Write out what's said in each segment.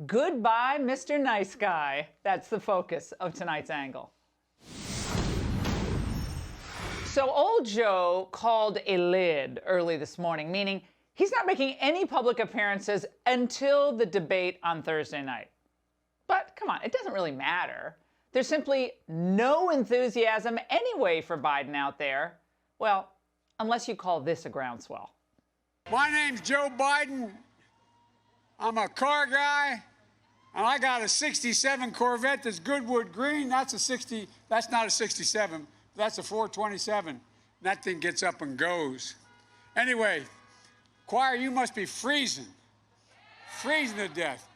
Goodbye, Mr. Nice Guy. That's the focus of tonight's angle. So old Joe called a lid early this morning, meaning he's not making any public appearances until the debate on Thursday night. But come on, it doesn't really matter. There's simply no enthusiasm anyway for Biden out there. Well, unless you call this a groundswell. My name's Joe Biden. I'm a car guy, and I got a 67 Corvette that's Goodwood Green. That's not a 67, that's a 427. That thing gets up and goes. Anyway, choir, you must be freezing to death.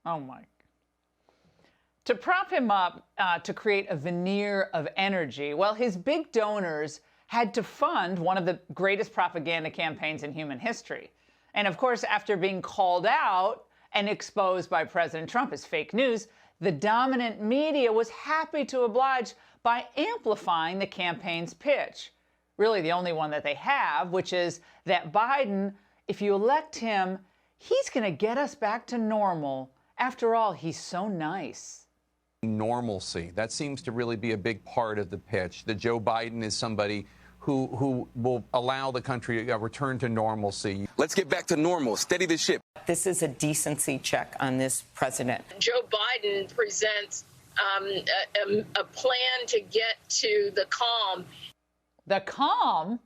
Oh my. To prop him up, to create a veneer of energy, well, his big donors had to fund one of the greatest propaganda campaigns in human history. And of course, after being called out and exposed by President Trump as fake news, the dominant media was happy to oblige by amplifying the campaign's pitch. Really the only one that they have, which is that Biden, if you elect him, he's going to get us back to normal. After all, he's so nice. Normalcy. That seems to really be a big part of the pitch, that Joe Biden is somebody who will allow the country to return to normalcy. Let's get back to normal. Steady the ship. This is a decency check on this president. Joe Biden presents a plan to get to the calm. The calm?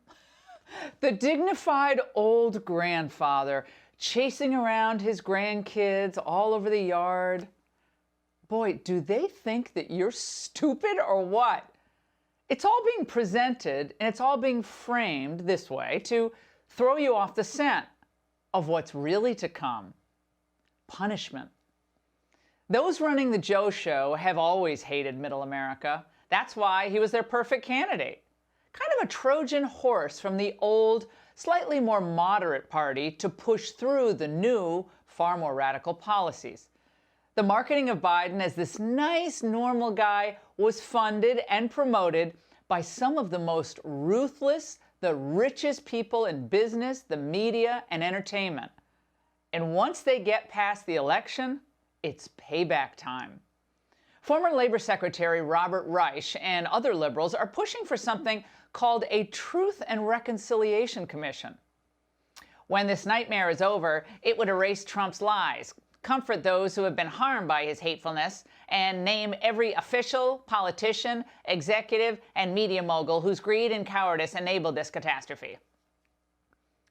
The dignified old grandfather chasing around his grandkids all over the yard. Boy, do they think that you're stupid or what? It's all being presented and it's all being framed this way to throw you off the scent of what's really to come. Punishment. Those running the Joe Show have always hated middle America. That's why he was their perfect candidate. Kind of a Trojan horse from the old, slightly more moderate party to push through the new, far more radical policies. The marketing of Biden as this nice, normal guy was funded and promoted by some of the most ruthless, the richest people in business, the media, and entertainment. And once they get past the election, it's payback time. Former Labor Secretary Robert Reich and other liberals are pushing for something called a Truth and Reconciliation Commission. When this nightmare is over, it would erase Trump's lies, comfort those who have been harmed by his hatefulness, and name every official, politician, executive, and media mogul whose greed and cowardice enabled this catastrophe.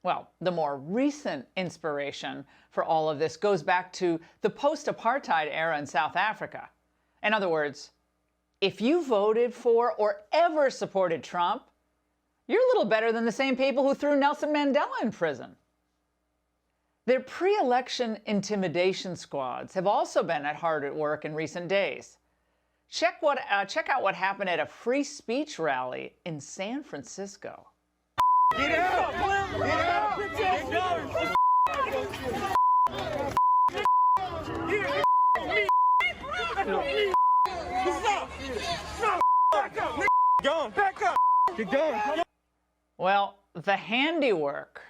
Well, the more recent inspiration for all of this goes back to the post-apartheid era in South Africa. In other words, if you voted for or ever supported Trump, you're a little better than the same people who threw Nelson Mandela in prison. Their pre-election intimidation squads have also been hard at work in recent days. Check out what happened at a free speech rally in San Francisco. Get out! Get out! Get out! Back up! Get going! Well, the handiwork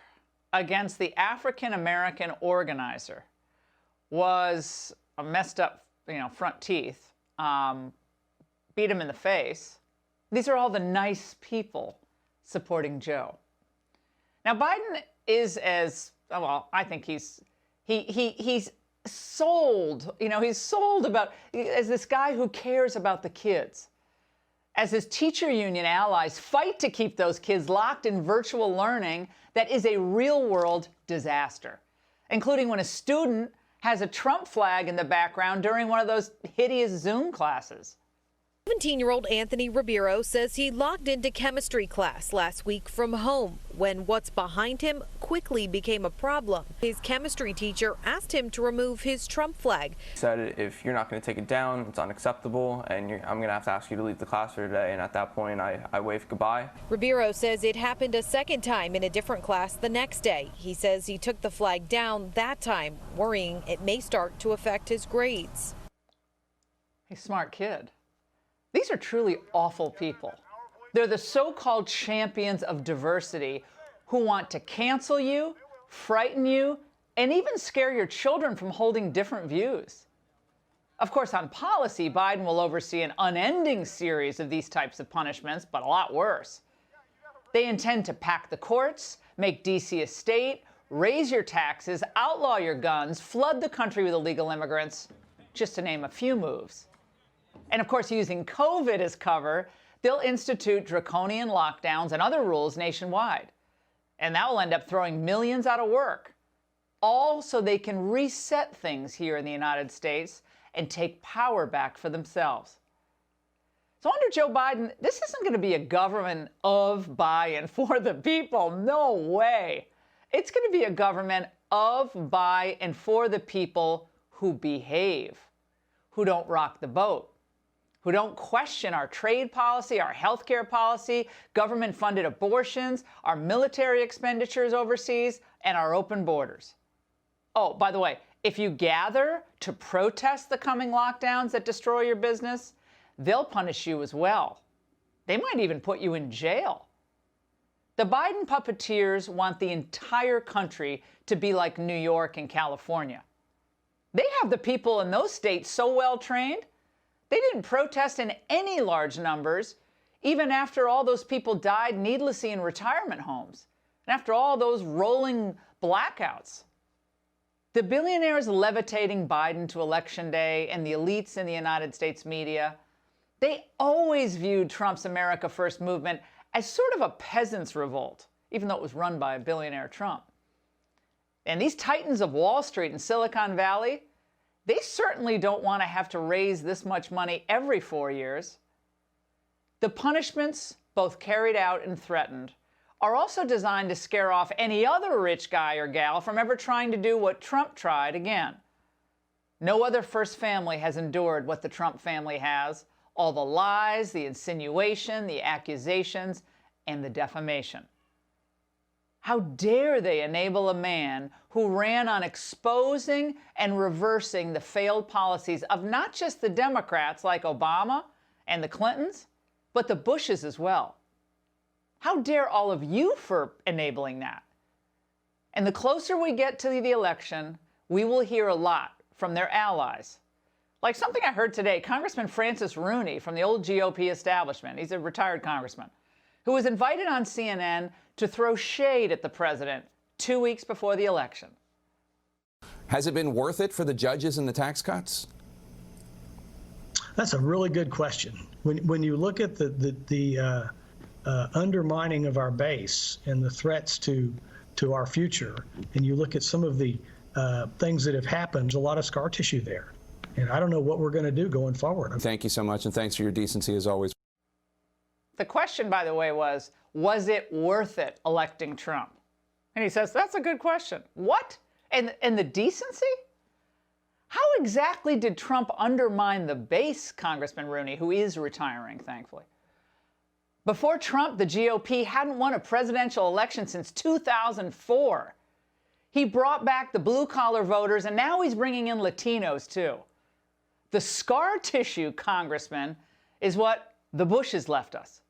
against the African-American organizer was a messed up, front teeth, beat him in the face. These are all the nice people supporting Joe. Now, Biden is I think he's sold, he's sold as this guy who cares about the kids. As his teacher union allies fight to keep those kids locked in virtual learning that is a real-world disaster, including when a student has a Trump flag in the background during one of those hideous Zoom classes. 17-year-old Anthony Ribeiro says he logged into chemistry class last week from home when what's behind him quickly became a problem. His chemistry teacher asked him to remove his Trump flag. He said, if you're not going to take it down, it's unacceptable, and I'm going to have to ask you to leave the class for today. And at that point, I waved goodbye. Ribeiro says it happened a second time in a different class the next day. He says he took the flag down that time, worrying it may start to affect his grades. He's a smart kid. These are truly awful people. They're the so-called champions of diversity who want to cancel you, frighten you, and even scare your children from holding different views. Of course, on policy, Biden will oversee an unending series of these types of punishments, but a lot worse. They intend to pack the courts, make D.C. a state, raise your taxes, outlaw your guns, flood the country with illegal immigrants, just to name a few moves. And of course, using COVID as cover, they'll institute draconian lockdowns and other rules nationwide. And that will end up throwing millions out of work, all so they can reset things here in the United States and take power back for themselves. So under Joe Biden, this isn't going to be a government of, by, and for the people. No way. It's going to be a government of, by, and for the people who behave, who don't rock the boat, who don't question our trade policy, our healthcare policy, government-funded abortions, our military expenditures overseas, and our open borders. Oh, by the way, if you gather to protest the coming lockdowns that destroy your business, they'll punish you as well. They might even put you in jail. The Biden puppeteers want the entire country to be like New York and California. They have the people in those states so well trained, they didn't protest in any large numbers, even after all those people died needlessly in retirement homes, and after all those rolling blackouts. The billionaires levitating Biden to Election Day and the elites in the United States media, they always viewed Trump's America First movement as sort of a peasants' revolt, even though it was run by a billionaire Trump. And these titans of Wall Street and Silicon Valley, they certainly don't want to have to raise this much money every 4 years. The punishments, both carried out and threatened, are also designed to scare off any other rich guy or gal from ever trying to do what Trump tried again. No other first family has endured what the Trump family has, all the lies, the insinuation, the accusations, and the defamation. How dare they enable a man who ran on exposing and reversing the failed policies of not just the Democrats like Obama and the Clintons, but the Bushes as well. How dare all of you for enabling that? And the closer we get to the election, we will hear a lot from their allies. Like something I heard today, Congressman Francis Rooney from the old GOP establishment, he's a retired congressman, who was invited on CNN to throw shade at the president 2 weeks before the election. Has it been worth it for the judges and the tax cuts? That's a really good question. When you look at the undermining of our base and the threats to our future, and you look at some of the things that have happened, there's a lot of scar tissue there. And I don't know what we're going to do going forward. Thank you so much, and thanks for your decency as always. The question, by the way, was it worth it electing Trump? And he says, that's a good question. What? And the decency? How exactly did Trump undermine the base, Congressman Rooney, who is retiring, thankfully? Before Trump, the GOP hadn't won a presidential election since 2004. He brought back the blue-collar voters, and now he's bringing in Latinos, too. The scar tissue, Congressman, is what the Bushes left us.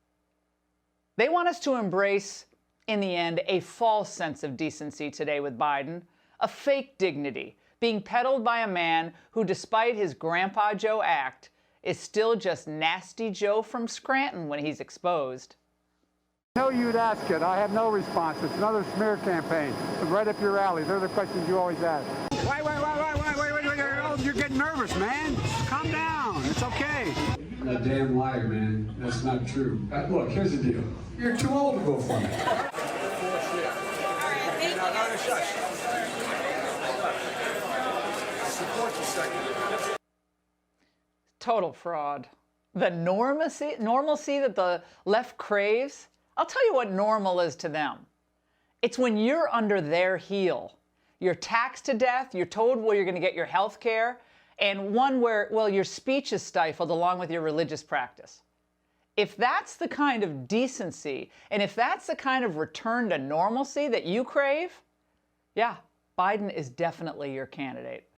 They want us to embrace, in the end, a false sense of decency today with Biden, a fake dignity, being peddled by a man who, despite his Grandpa Joe act, is still just Nasty Joe from Scranton when he's exposed. I know you'd ask it. I have no response. It's another smear campaign. It's right up your alley. They're the questions you always ask. Wait. You're getting nervous, man. Calm down. It's okay. You're a damn liar, man. That's not true. Look, here's the deal. You're too old to go for it. Total fraud. The normalcy that the left craves, I'll tell you what normal is to them. It's when you're under their heel. You're taxed to death, you're told where you're going to get your health care, and one where, well, your speech is stifled along with your religious practice. If that's the kind of decency, and if that's the kind of return to normalcy that you crave, yeah, Biden is definitely your candidate.